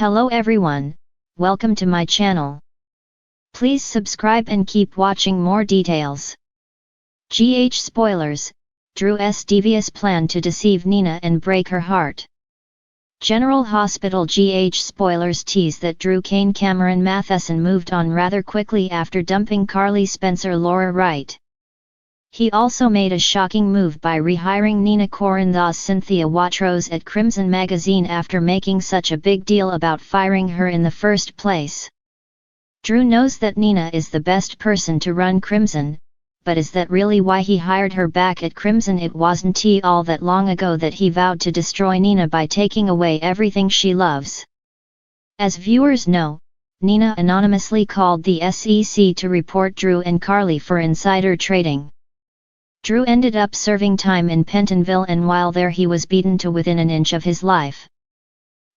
Hello everyone, welcome to my channel. Please subscribe and keep watching more details. Spoilers, Drew's devious plan to deceive Nina and break her heart. General Hospital spoilers tease that Drew Kane Cameron Matheson moved on rather quickly after dumping Carly Spencer Laura Wright. He also made a shocking move by rehiring Nina Corindha's Cynthia Watrous at Crimson magazine after making such a big deal about firing her in the first place. Drew knows that Nina is the best person to run Crimson, but is that really why he hired her back at Crimson? It wasn't all that long ago that he vowed to destroy Nina by taking away everything she loves. As viewers know, Nina anonymously called the SEC to report Drew and Carly for insider trading. Drew ended up serving time in Pentonville, and while there he was beaten to within an inch of his life.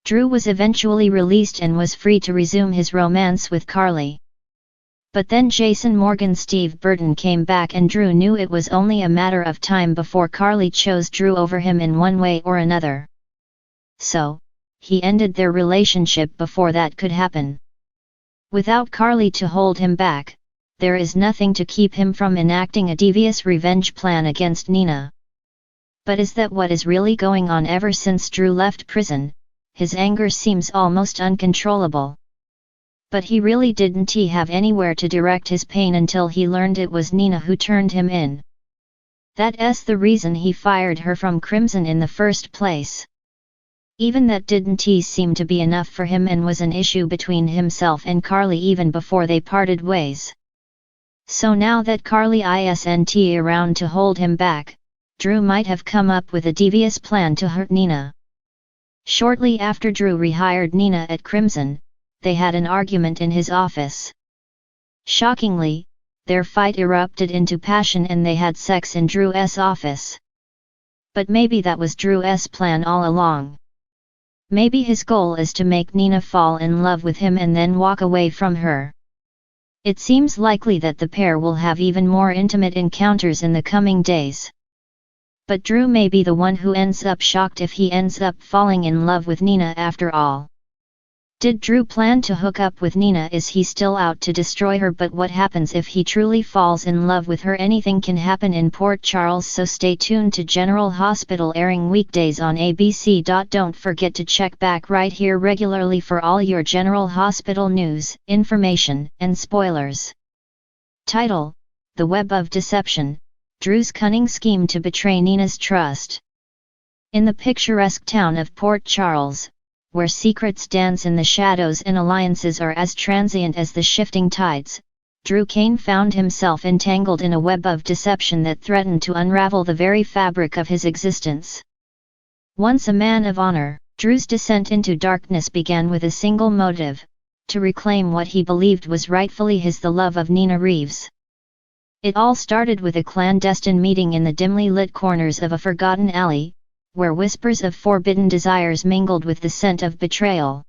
Drew was eventually released and was free to resume his romance with Carly. But then Jason Morgan Steve Burton came back, and Drew knew it was only a matter of time before Carly chose Drew over him in one way or another. So, he ended their relationship before that could happen. Without Carly to hold him back, there is nothing to keep him from enacting a devious revenge plan against Nina. But is that what is really going on? Ever since Drew left prison, his anger seems almost uncontrollable. But he really didn't have anywhere to direct his pain until he learned it was Nina who turned him in. That's the reason he fired her from Crimson in the first place. Even that didn't seem to be enough for him, and was an issue between himself and Carly even before they parted ways. So now that Carly isn't around to hold him back, Drew might have come up with a devious plan to hurt Nina. Shortly after Drew rehired Nina at Crimson, they had an argument in his office. Shockingly, their fight erupted into passion and they had sex in Drew's office. But maybe that was Drew's plan all along. Maybe his goal is to make Nina fall in love with him and then walk away from her. It seems likely that the pair will have even more intimate encounters in the coming days. But Drew may be the one who ends up shocked if he ends up falling in love with Nina after all. Did Drew plan to hook up with Nina? Is he still out to destroy her? But what happens if he truly falls in love with her? Anything can happen in Port Charles, so stay tuned to General Hospital, airing weekdays on ABC. Don't forget to check back right here regularly for all your General Hospital news, information, and spoilers. Title: The Web of Deception, Drew's cunning scheme to betray Nina's trust. In the picturesque town of Port Charles, where secrets dance in the shadows and alliances are as transient as the shifting tides, Drew Kane found himself entangled in a web of deception that threatened to unravel the very fabric of his existence. Once a man of honor, Drew's descent into darkness began with a single motive: to reclaim what he believed was rightfully his, the love of Nina Reeves. It all started with a clandestine meeting in the dimly lit corners of a forgotten alley, where whispers of forbidden desires mingled with the scent of betrayal.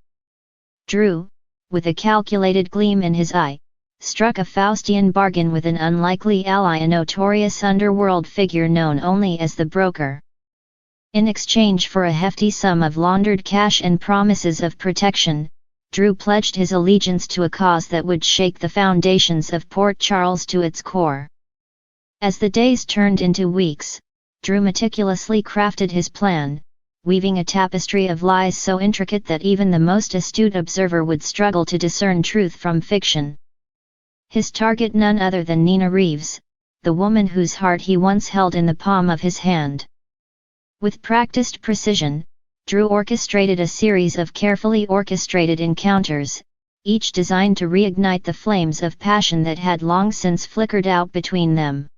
Drew, with a calculated gleam in his eye, struck a Faustian bargain with an unlikely ally, a notorious underworld figure known only as the Broker. In exchange for a hefty sum of laundered cash and promises of protection, Drew pledged his allegiance to a cause that would shake the foundations of Port Charles to its core. As the days turned into weeks, Drew meticulously crafted his plan, weaving a tapestry of lies so intricate that even the most astute observer would struggle to discern truth from fiction. His target none other than Nina Reeves, the woman whose heart he once held in the palm of his hand. With practiced precision, Drew orchestrated a series of carefully orchestrated encounters, each designed to reignite the flames of passion that had long since flickered out between them.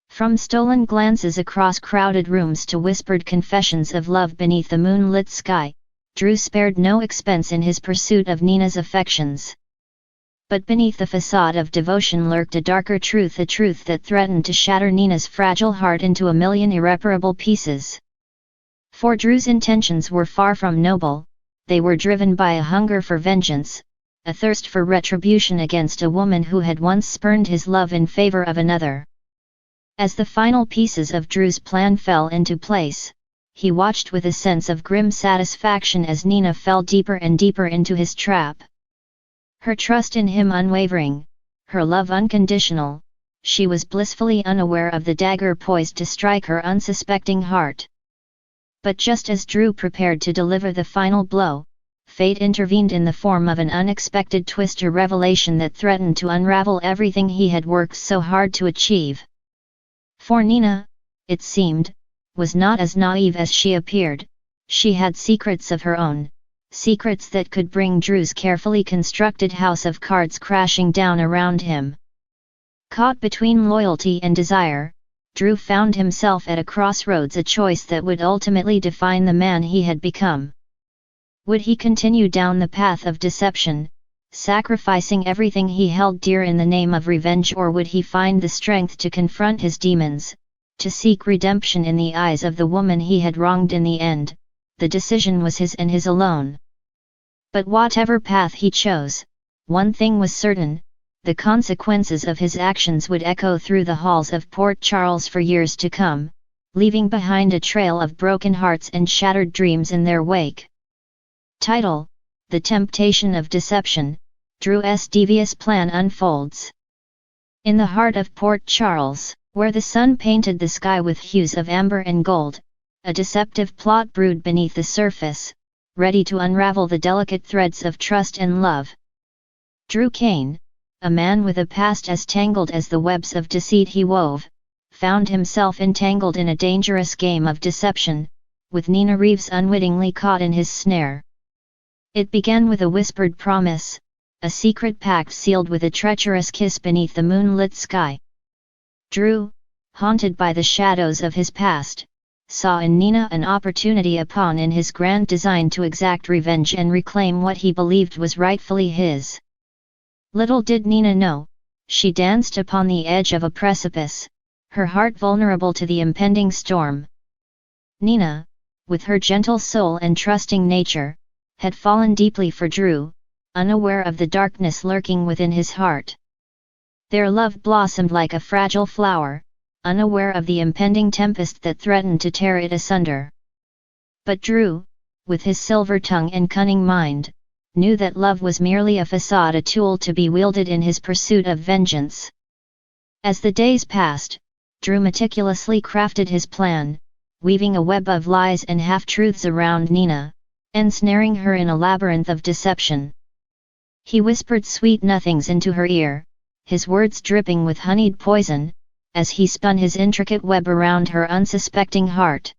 From stolen glances across crowded rooms to whispered confessions of love beneath the moonlit sky, Drew spared no expense in his pursuit of Nina's affections. But beneath the facade of devotion lurked a darker truth, a truth that threatened to shatter Nina's fragile heart into a million irreparable pieces. For Drew's intentions were far from noble, they were driven by a hunger for vengeance, a thirst for retribution against a woman who had once spurned his love in favor of another. As the final pieces of Drew's plan fell into place, he watched with a sense of grim satisfaction as Nina fell deeper and deeper into his trap. Her trust in him unwavering, her love unconditional, she was blissfully unaware of the dagger poised to strike her unsuspecting heart. But just as Drew prepared to deliver the final blow, fate intervened in the form of an unexpected twist or revelation that threatened to unravel everything he had worked so hard to achieve. For Nina, it seemed, was not as naive as she appeared. She had secrets of her own, secrets that could bring Drew's carefully constructed house of cards crashing down around him. Caught between loyalty and desire, Drew found himself at a crossroads, a choice that would ultimately define the man he had become. Would he continue down the path of deception, sacrificing everything he held dear in the name of revenge, or would he find the strength to confront his demons, to seek redemption in the eyes of the woman he had wronged? In the end, the decision was his and his alone. But whatever path he chose, one thing was certain: the consequences of his actions would echo through the halls of Port Charles for years to come, leaving behind a trail of broken hearts and shattered dreams in their wake. Title: The Temptation of Deception, Drew's Devious Plan Unfolds. In the heart of Port Charles, where the sun painted the sky with hues of amber and gold, a deceptive plot brewed beneath the surface, ready to unravel the delicate threads of trust and love. Drew Cain, a man with a past as tangled as the webs of deceit he wove, found himself entangled in a dangerous game of deception, with Nina Reeves unwittingly caught in his snare. It began with a whispered promise, a secret pact sealed with a treacherous kiss beneath the moonlit sky. Drew, haunted by the shadows of his past, saw in Nina an opportunity, a pawn in his grand design to exact revenge and reclaim what he believed was rightfully his. Little did Nina know, she danced upon the edge of a precipice, her heart vulnerable to the impending storm. Nina, with her gentle soul and trusting nature, had fallen deeply for Drew, unaware of the darkness lurking within his heart. Their love blossomed like a fragile flower, unaware of the impending tempest that threatened to tear it asunder. But Drew, with his silver tongue and cunning mind, knew that love was merely a facade, a tool to be wielded in his pursuit of vengeance. As the days passed, Drew meticulously crafted his plan, weaving a web of lies and half-truths around Nina, ensnaring her in a labyrinth of deception. He whispered sweet nothings into her ear, his words dripping with honeyed poison, as he spun his intricate web around her unsuspecting heart.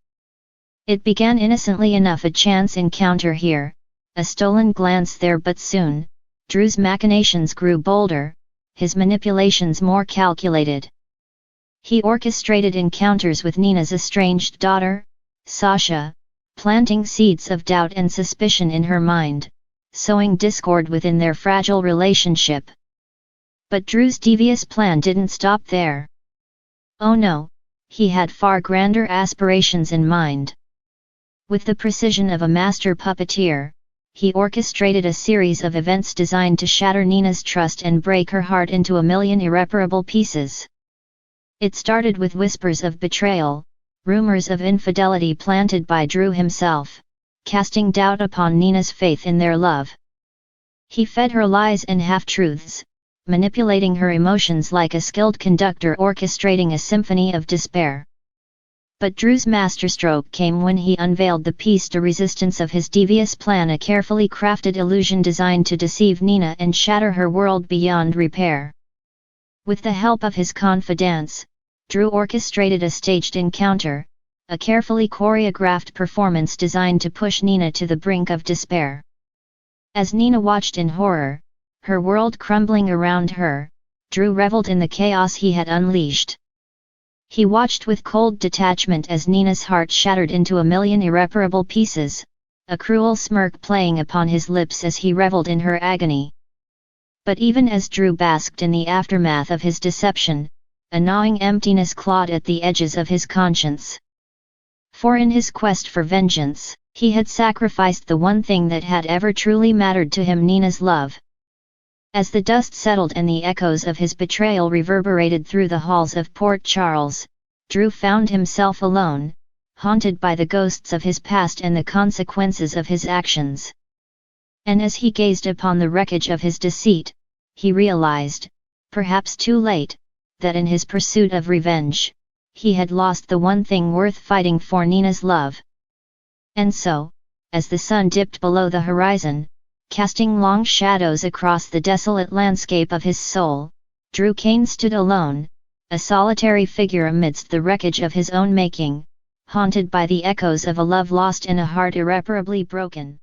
It began innocently enough, a chance encounter here, a stolen glance there, but soon, Drew's machinations grew bolder, his manipulations more calculated. He orchestrated encounters with Nina's estranged daughter, Sasha, planting seeds of doubt and suspicion in her mind, sowing discord within their fragile relationship. But Drew's devious plan didn't stop there. Oh no, he had far grander aspirations in mind. With the precision of a master puppeteer, he orchestrated a series of events designed to shatter Nina's trust and break her heart into a million irreparable pieces. It started with whispers of betrayal, rumors of infidelity planted by Drew himself, casting doubt upon Nina's faith in their love. He fed her lies and half-truths, manipulating her emotions like a skilled conductor orchestrating a symphony of despair. But Drew's masterstroke came when he unveiled the piece de resistance of his devious plan, a carefully crafted illusion designed to deceive Nina and shatter her world beyond repair. With the help of his confidants, Drew orchestrated a staged encounter, a carefully choreographed performance designed to push Nina to the brink of despair. As Nina watched in horror, her world crumbling around her, Drew reveled in the chaos he had unleashed. He watched with cold detachment as Nina's heart shattered into a million irreparable pieces, a cruel smirk playing upon his lips as he reveled in her agony. But even as Drew basked in the aftermath of his deception, a gnawing emptiness clawed at the edges of his conscience. For in his quest for vengeance, he had sacrificed the one thing that had ever truly mattered to him, Nina's love. As the dust settled and the echoes of his betrayal reverberated through the halls of Port Charles, Drew found himself alone, haunted by the ghosts of his past and the consequences of his actions. And as he gazed upon the wreckage of his deceit, he realized, perhaps too late, that in his pursuit of revenge, he had lost the one thing worth fighting for: Nina's love. And so, as the sun dipped below the horizon, casting long shadows across the desolate landscape of his soul, Drew Cain stood alone, a solitary figure amidst the wreckage of his own making, haunted by the echoes of a love lost and a heart irreparably broken.